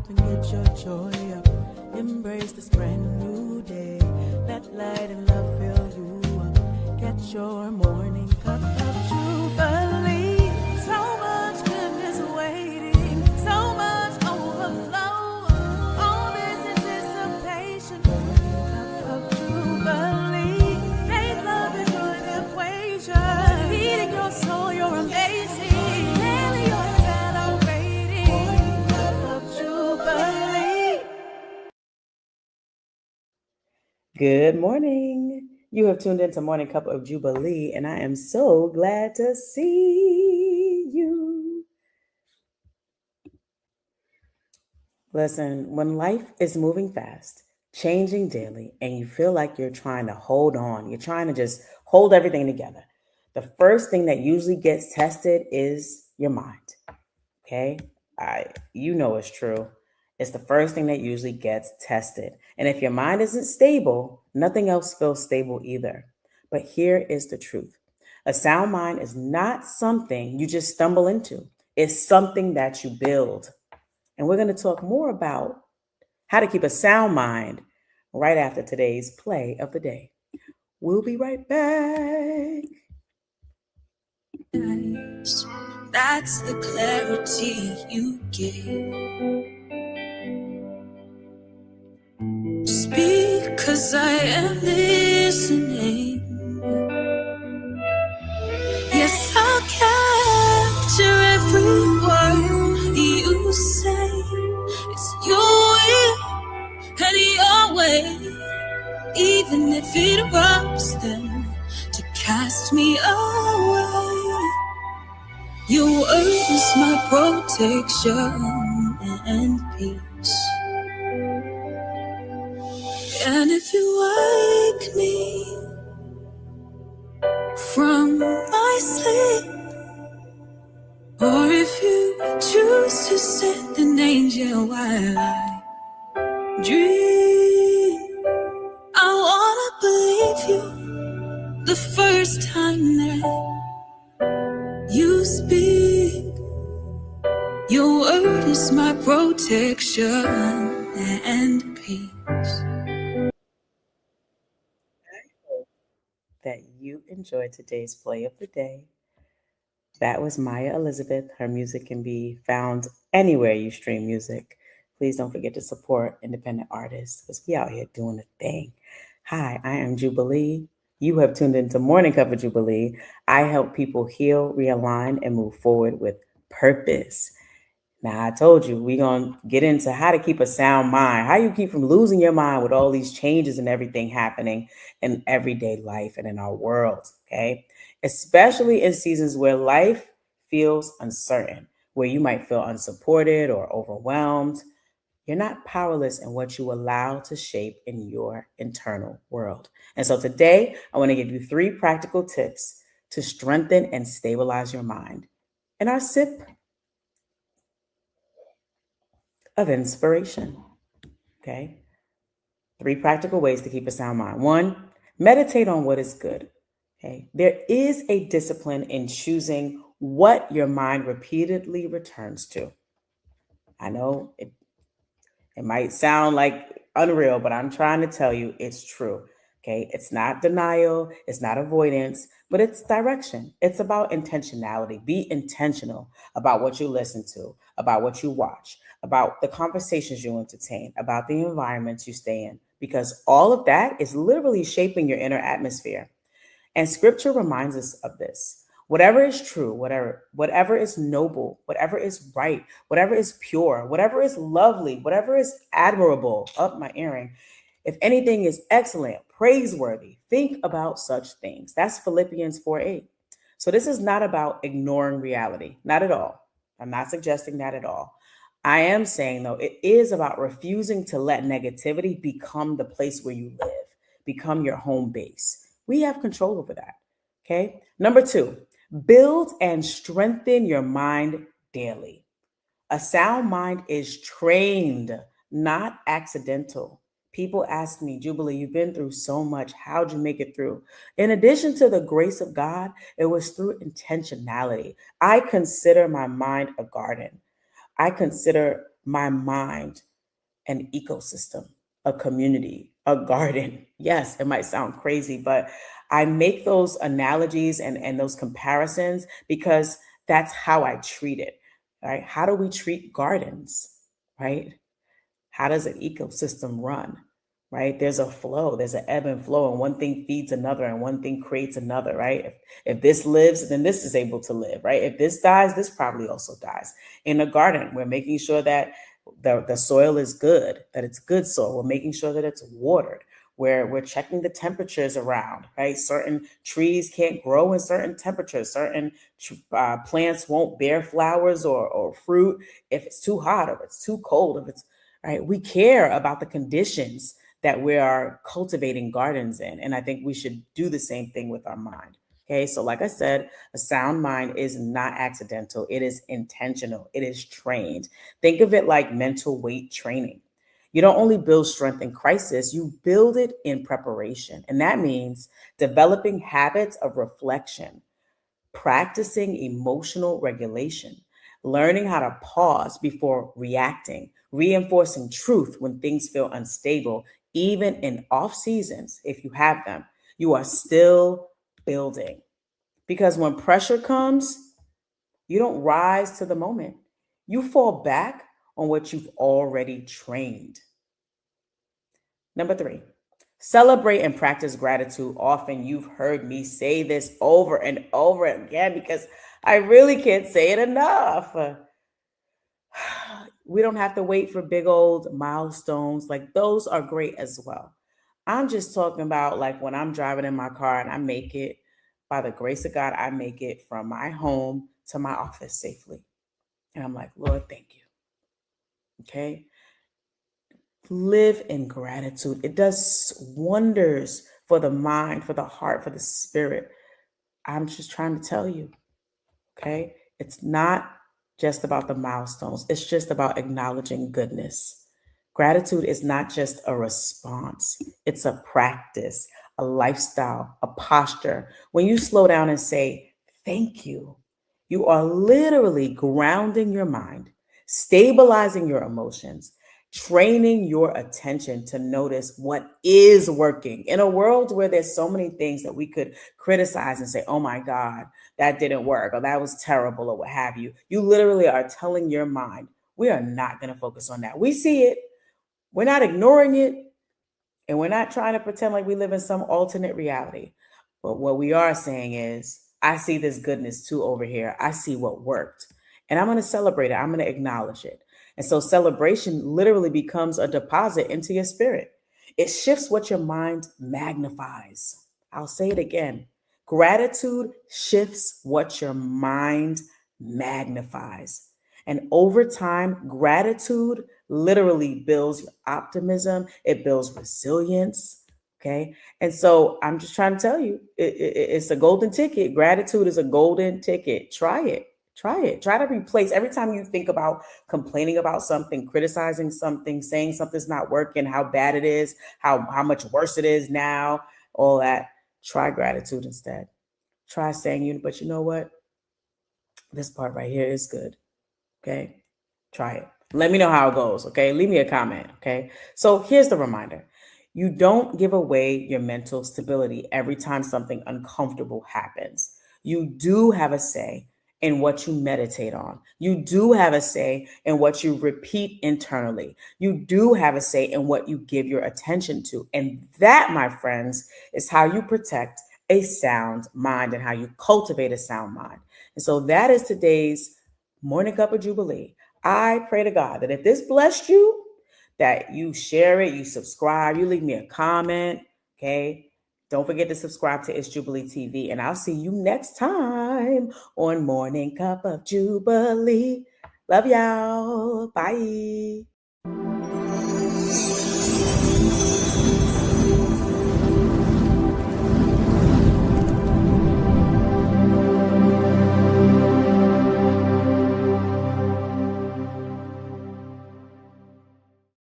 out and get your joy up. Embrace this brand new day. Let light and love fill you up. Get your morning cup of Jubilee. So much goodness waiting, so much overflow. All this anticipation. Morning cup of Jubilee. Faith, love, and joy, the equation. Feeding your soul, you're amazing. Daily you're celebrating. Morning cup of Jubilee. Good morning. You have tuned into Morning Cup of Jubilee, and I am so glad to see you. Listen, when life is moving fast, changing daily, and you feel like you're trying to hold on, you're trying to just hold everything together, the first thing that usually gets tested is your mind. Okay? You know it's true. It's the first thing that usually gets tested. And if your mind isn't stable, nothing else feels stable either. But here is the truth. A sound mind is not something you just stumble into. It's something that you build. And we're going to talk more about how to keep a sound mind right after today's play of the day. We'll be right back. That's the clarity you give. Speak, 'cause I am listening. Yes, I'll capture every word you say. It's your will and your way, even if it robs them to cast me away. Your word is my protection and peace. And if you wake me from my sleep, or if you choose to send an angel while I dream, I wanna believe you the first time that you speak. Your word is my protection and peace. That you enjoyed today's play of the day. That was Maya Elizabeth. Her music can be found anywhere you stream music. Please don't forget to support independent artists because we out here doing the thing. Hi, I am Jubilee. You have tuned into Morning Cup of Jubilee. I help people heal, realign, and move forward with purpose. Now, I told you, we're going to get into how to keep a sound mind, how you keep from losing your mind with all these changes and everything happening in everyday life and in our world, okay? Especially in seasons where life feels uncertain, where you might feel unsupported or overwhelmed. You're not powerless in what you allow to shape in your internal world. And so today, I want to give you 3 practical tips to strengthen and stabilize your mind. In our sip of inspiration. Okay. 3 practical ways to keep a sound mind. 1, meditate on what is good. Okay. There is a discipline in choosing what your mind repeatedly returns to. I know it might sound like unreal, but I'm trying to tell you it's true. Okay. It's not denial, it's not avoidance, but it's direction. It's about intentionality. Be intentional about what you listen to, about what you watch, about the conversations you entertain, about the environments you stay in, because all of that is literally shaping your inner atmosphere. And scripture reminds us of this. Whatever is true, whatever is noble, whatever is right, whatever is pure, whatever is lovely, whatever is admirable, up my earring, if anything is excellent, praiseworthy, think about such things. That's Philippians 4:8. So this is not about ignoring reality, not at all. I'm not suggesting that at all. I am saying, though, it is about refusing to let negativity become the place where you live, become your home base. We have control over that. Okay. Number 2, build and strengthen your mind daily. A sound mind is trained, not accidental. People ask me, Jubilee, you've been through so much. How'd you make it through? In addition to the grace of God, it was through intentionality. I consider my mind a garden. I consider my mind an ecosystem, a community, a garden. Yes, it might sound crazy, but I make those analogies and those comparisons because that's how I treat it, right? How do we treat gardens, right? How does an ecosystem run? Right? There's a flow, there's an ebb and flow, and one thing feeds another, and one thing creates another, right? If this lives, then this is able to live, right? If this dies, this probably also dies. In a garden, we're making sure that the soil is good, that it's good soil. We're making sure that it's watered. We're checking the temperatures around, right? Certain trees can't grow in certain temperatures. Certain plants won't bear flowers or fruit if it's too hot or if it's too cold, if it's right. We care about the conditions that we are cultivating gardens in. And I think we should do the same thing with our mind. Okay. So, like I said, a sound mind is not accidental, it is intentional, it is trained. Think of it like mental weight training. You don't only build strength in crisis, you build it in preparation. And that means developing habits of reflection, practicing emotional regulation, learning how to pause before reacting, reinforcing truth when things feel unstable, even in off seasons, if you have them, you are still building. Because when pressure comes, you don't rise to the moment, you fall back on what you've already trained. Number three, celebrate and practice gratitude often. You've heard me say this over and over again because I really can't say it enough. We don't have to wait for big old milestones. Like those are great as well. I'm just talking about like when I'm driving in my car and I make it, by the grace of God, I make it from my home to my office safely. And I'm like, Lord, thank you. Okay. Live in gratitude. It does wonders for the mind, for the heart, for the spirit. I'm just trying to tell you, okay? It's not just about the milestones, it's just about acknowledging goodness. Gratitude is not just a response, it's a practice, a lifestyle, a posture. When you slow down and say, thank you are literally grounding your mind, stabilizing your emotions, training your attention to notice what is working. In a world where there's so many things that we could criticize and say, oh my God, that didn't work, or that was terrible, or what have you, you literally are telling your mind, we are not going to focus on that. We see it, we're not ignoring it, and we're not trying to pretend like we live in some alternate reality. But what we are saying is, I see this goodness too over here. I see what worked. And I'm going to celebrate it. I'm going to acknowledge it. And so celebration literally becomes a deposit into your spirit. It shifts what your mind magnifies. I'll say it again. Gratitude shifts what your mind magnifies. And over time, gratitude literally builds your optimism, it builds resilience. Okay. And so I'm just trying to tell you, it's a golden ticket. Gratitude is a golden ticket. Try it. Try it. Try to replace every time you think about complaining about something, criticizing something, saying something's not working, how bad it is, how much worse it is now, all that. Try gratitude instead. Try saying, but you know what? This part right here is good. Okay. Try it. Let me know how it goes. Okay. Leave me a comment. Okay. So here's the reminder: you don't give away your mental stability every time something uncomfortable happens. You do have a say in what you meditate on. You do have a say in what you repeat internally. You do have a say in what you give your attention to. And that, my friends, is how you protect a sound mind and how you cultivate a sound mind. And so that is today's Morning Cup of Jubilee. I pray to God that if this blessed you, that you share it, you subscribe, you leave me a comment. Okay. Don't forget to subscribe to It's Jubilee TV. And I'll see you next time on Morning Cup of Jubilee. Love y'all. Bye.